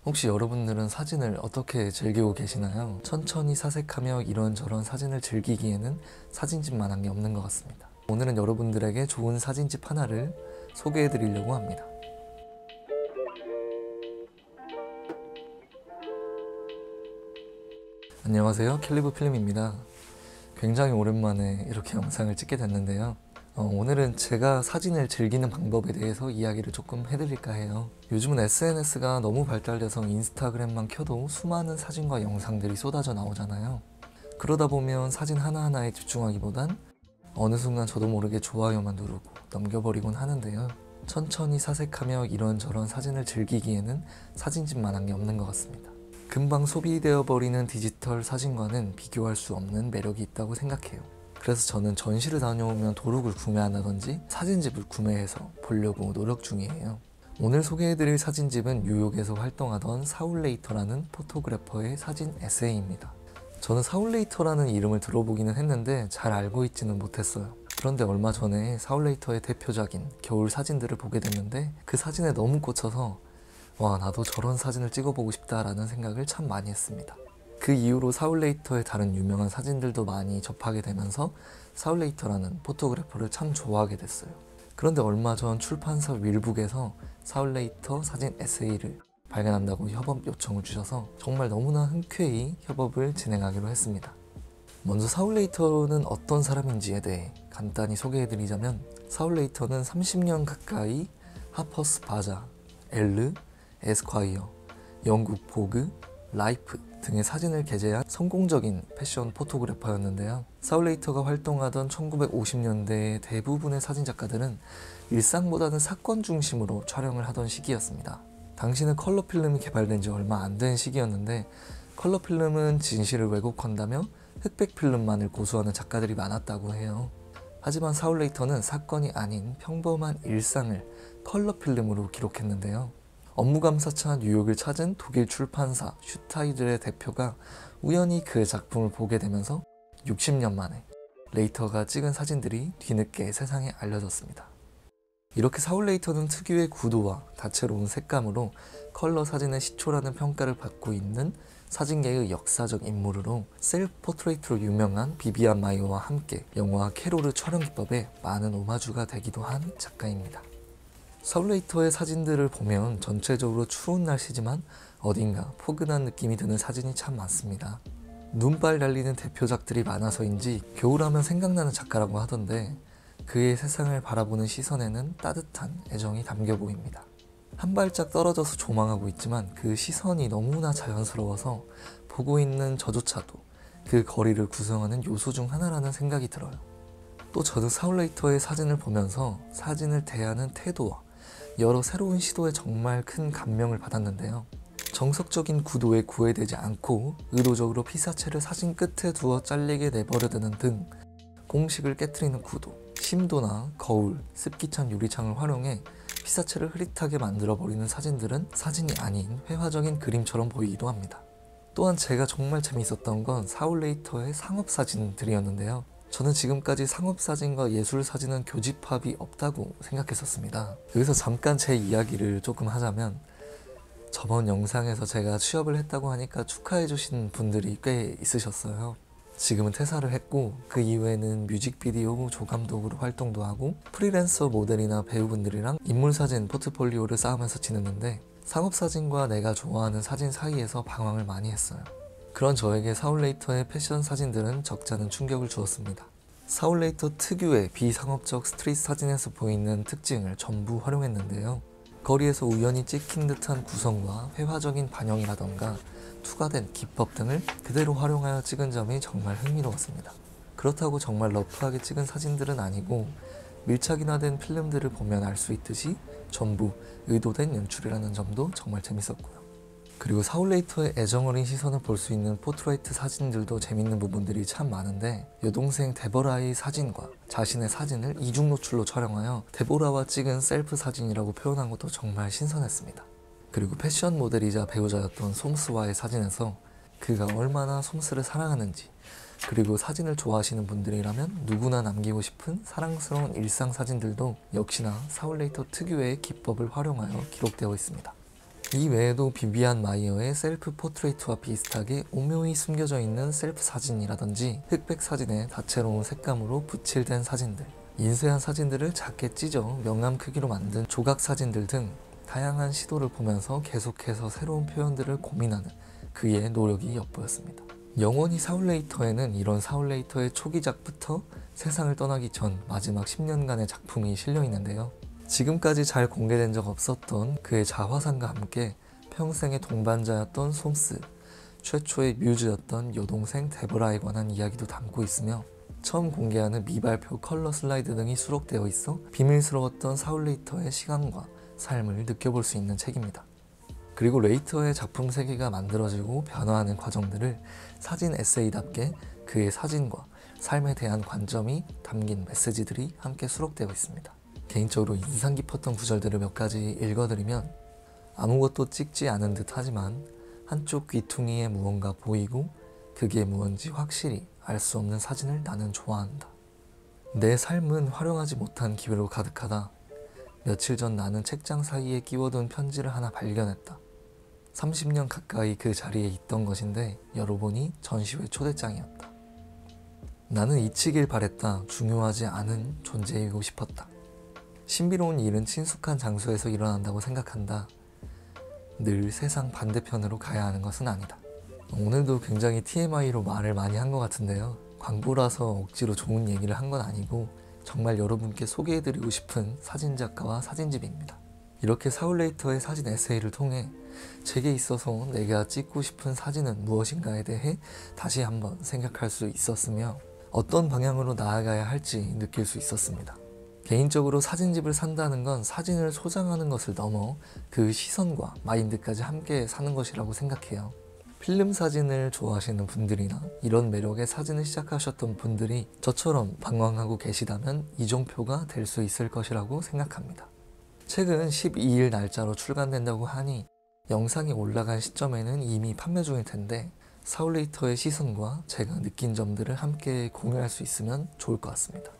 혹시 여러분들은 사진을 어떻게 즐기고 계시나요? 천천히 사색하며 이런저런 사진을 즐기기에는 사진집만한 게 없는 것 같습니다. 오늘은 여러분들에게 좋은 사진집 하나를 소개해 드리려고 합니다. 안녕하세요, 캘리브 필름입니다. 굉장히 오랜만에 이렇게 영상을 찍게 됐는데요. 오늘은 제가 사진을 즐기는 방법에 대해서 이야기를 조금 해드릴까 해요. 요즘은 SNS가 너무 발달돼서 인스타그램만 켜도 수많은 사진과 영상들이 쏟아져 나오잖아요. 그러다 보면 사진 하나하나에 집중하기보단 어느 순간 저도 모르게 좋아요만 누르고 넘겨버리곤 하는데요. 천천히 사색하며 이런저런 사진을 즐기기에는 사진집만한 게 없는 것 같습니다. 금방 소비되어 버리는 디지털 사진과는 비교할 수 없는 매력이 있다고 생각해요. 그래서 저는 전시를 다녀오면 도록을 구매한다든지 사진집을 구매해서 보려고 노력 중이에요. 오늘 소개해드릴 사진집은 뉴욕에서 활동하던 사울 레이터라는 포토그래퍼의 사진 에세이입니다. 저는 사울 레이터라는 이름을 들어보기는 했는데 잘 알고 있지는 못했어요. 그런데 얼마 전에 사울 레이터의 대표작인 겨울 사진들을 보게 됐는데 그 사진에 너무 꽂혀서 와, 나도 저런 사진을 찍어보고 싶다라는 생각을 참 많이 했습니다. 그 이후로 사울 레이터의 다른 유명한 사진들도 많이 접하게 되면서 사울 레이터라는 포토그래퍼를 참 좋아하게 됐어요. 그런데 얼마 전 출판사 윌북에서 사울 레이터 사진 에세이를 발간한다고 협업 요청을 주셔서 정말 너무나 흔쾌히 협업을 진행하기로 했습니다. 먼저 사울 레이터는 어떤 사람인지에 대해 간단히 소개해드리자면, 사울 레이터는 30년 가까이 하퍼스 바자, 엘르, 에스콰이어, 영국 보그, 라이프 등의 사진을 게재한 성공적인 패션 포토그래퍼였는데요. 사울 레이터가 활동하던 1950년대의 대부분의 사진작가들은 일상보다는 사건 중심으로 촬영을 하던 시기였습니다. 당시는 컬러 필름이 개발된 지 얼마 안 된 시기였는데, 컬러 필름은 진실을 왜곡한다며 흑백 필름만을 고수하는 작가들이 많았다고 해요. 하지만 사울 레이터는 사건이 아닌 평범한 일상을 컬러 필름으로 기록했는데요. 업무감사차 뉴욕을 찾은 독일 출판사 슈타이들의 대표가 우연히 그 작품을 보게 되면서 60년 만에 레이터가 찍은 사진들이 뒤늦게 세상에 알려졌습니다. 이렇게 사울 레이터는 특유의 구도와 다채로운 색감으로 컬러 사진의 시초라는 평가를 받고 있는 사진계의 역사적 인물으로 셀프 포트레이트로 유명한 비비안 마이어와 함께 영화 캐롤의 촬영 기법에 많은 오마주가 되기도 한 작가입니다. 사울 레이터의 사진들을 보면 전체적으로 추운 날씨지만 어딘가 포근한 느낌이 드는 사진이 참 많습니다. 눈발 달리는 대표작들이 많아서인지 겨울하면 생각나는 작가라고 하던데, 그의 세상을 바라보는 시선에는 따뜻한 애정이 담겨 보입니다. 한 발짝 떨어져서 조망하고 있지만 그 시선이 너무나 자연스러워서 보고 있는 저조차도 그 거리를 구성하는 요소 중 하나라는 생각이 들어요. 또 저도 사울 레이터의 사진을 보면서 사진을 대하는 태도와 여러 새로운 시도에 정말 큰 감명을 받았는데요. 정석적인 구도에 구애되지 않고 의도적으로 피사체를 사진 끝에 두어 잘리게 내버려두는 등 공식을 깨트리는 구도, 심도나 거울, 습기찬 유리창을 활용해 피사체를 흐릿하게 만들어버리는 사진들은 사진이 아닌 회화적인 그림처럼 보이기도 합니다. 또한 제가 정말 재밌었던 건 사울 레이터의 상업사진들이었는데요. 저는 지금까지 상업사진과 예술사진은 교집합이 없다고 생각했었습니다. 여기서 잠깐 제 이야기를 조금 하자면, 저번 영상에서 제가 취업을 했다고 하니까 축하해 주신 분들이 꽤 있으셨어요. 지금은 퇴사를 했고 그 이후에는 뮤직비디오 조감독으로 활동도 하고 프리랜서 모델이나 배우분들이랑 인물사진 포트폴리오를 쌓으면서 지냈는데, 상업사진과 내가 좋아하는 사진 사이에서 방황을 많이 했어요. 그런 저에게 사울 레이터의 패션 사진들은 적잖은 충격을 주었습니다. 사울 레이터 특유의 비상업적 스트릿 사진에서 보이는 특징을 전부 활용했는데요. 거리에서 우연히 찍힌 듯한 구성과 회화적인 반영이라던가 투과된 기법 등을 그대로 활용하여 찍은 점이 정말 흥미로웠습니다. 그렇다고 정말 러프하게 찍은 사진들은 아니고 밀착이나 된 필름들을 보면 알 수 있듯이 전부 의도된 연출이라는 점도 정말 재밌었고요. 그리고 사울 레이터의 애정어린 시선을 볼 수 있는 포트레이트 사진들도 재밌는 부분들이 참 많은데, 여동생 데보라의 사진과 자신의 사진을 이중 노출로 촬영하여 데보라와 찍은 셀프 사진이라고 표현한 것도 정말 신선했습니다. 그리고 패션 모델이자 배우자였던 솜스와의 사진에서 그가 얼마나 솜스를 사랑하는지, 그리고 사진을 좋아하시는 분들이라면 누구나 남기고 싶은 사랑스러운 일상 사진들도 역시나 사울 레이터 특유의 기법을 활용하여 기록되어 있습니다. 이 외에도 비비안 마이어의 셀프 포트레이트와 비슷하게 오묘히 숨겨져 있는 셀프 사진이라든지 흑백 사진에 다채로운 색감으로 붓칠된 사진들, 인쇄한 사진들을 작게 찢어 명암 크기로 만든 조각 사진들 등 다양한 시도를 보면서 계속해서 새로운 표현들을 고민하는 그의 노력이 엿보였습니다. 영원히 사울레이터에는 이런 사울레이터의 초기작부터 세상을 떠나기 전 마지막 10년간의 작품이 실려 있는데요. 지금까지 잘 공개된 적 없었던 그의 자화상과 함께 평생의 동반자였던 솜스, 최초의 뮤즈였던 여동생 데보라에 관한 이야기도 담고 있으며 처음 공개하는 미발표 컬러 슬라이드 등이 수록되어 있어 비밀스러웠던 사울레이터의 시간과 삶을 느껴볼 수 있는 책입니다. 그리고 레이터의 작품 세계가 만들어지고 변화하는 과정들을 사진 에세이답게 그의 사진과 삶에 대한 관점이 담긴 메시지들이 함께 수록되어 있습니다. 개인적으로 인상 깊었던 구절들을 몇 가지 읽어드리면, 아무것도 찍지 않은 듯 하지만 한쪽 귀퉁이에 무언가 보이고 그게 무언지 확실히 알 수 없는 사진을 나는 좋아한다. 내 삶은 활용하지 못한 기회로 가득하다. 며칠 전 나는 책장 사이에 끼워둔 편지를 하나 발견했다. 30년 가까이 그 자리에 있던 것인데 열어보니 전시회 초대장이었다. 나는 잊히길 바랬다. 중요하지 않은 존재이고 싶었다. 신비로운 일은 친숙한 장소에서 일어난다고 생각한다. 늘 세상 반대편으로 가야 하는 것은 아니다. 오늘도 굉장히 TMI로 말을 많이 한 것 같은데요. 광고라서 억지로 좋은 얘기를 한 건 아니고 정말 여러분께 소개해드리고 싶은 사진작가와 사진집입니다. 이렇게 사울레이터의 사진 에세이를 통해 제게 있어서 내가 찍고 싶은 사진은 무엇인가에 대해 다시 한번 생각할 수 있었으며 어떤 방향으로 나아가야 할지 느낄 수 있었습니다. 개인적으로 사진집을 산다는 건 사진을 소장하는 것을 넘어 그 시선과 마인드까지 함께 사는 것이라고 생각해요. 필름 사진을 좋아하시는 분들이나 이런 매력의 사진을 시작하셨던 분들이 저처럼 방황하고 계시다면 이종표가 될 수 있을 것이라고 생각합니다. 책은 12일 날짜로 출간된다고 하니 영상이 올라간 시점에는 이미 판매 중일 텐데 사울레이터의 시선과 제가 느낀 점들을 함께 공유할 수 있으면 좋을 것 같습니다.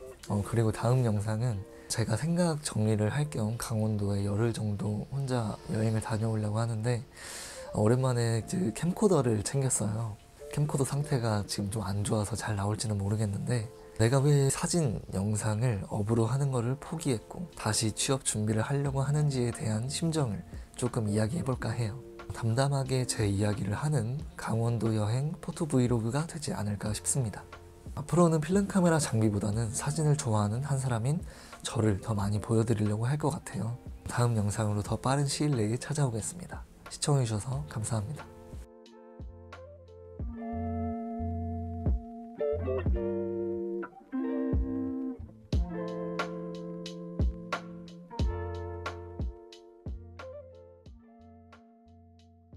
그리고 다음 영상은 제가 생각 정리를 할 겸 강원도에 열흘 정도 혼자 여행을 다녀오려고 하는데 오랜만에 캠코더를 챙겼어요. 캠코더 상태가 지금 좀 안 좋아서 잘 나올지는 모르겠는데 내가 왜 사진 영상을 업으로 하는 거를 포기했고 다시 취업 준비를 하려고 하는지에 대한 심정을 조금 이야기해볼까 해요. 담담하게 제 이야기를 하는 강원도 여행 포토 브이로그가 되지 않을까 싶습니다. 앞으로는 필름 카메라 장비보다는 사진을 좋아하는 한 사람인 저를 더 많이 보여드리려고 할 것 같아요. 다음 영상으로 더 빠른 시일 내에 찾아오겠습니다. 시청해주셔서 감사합니다.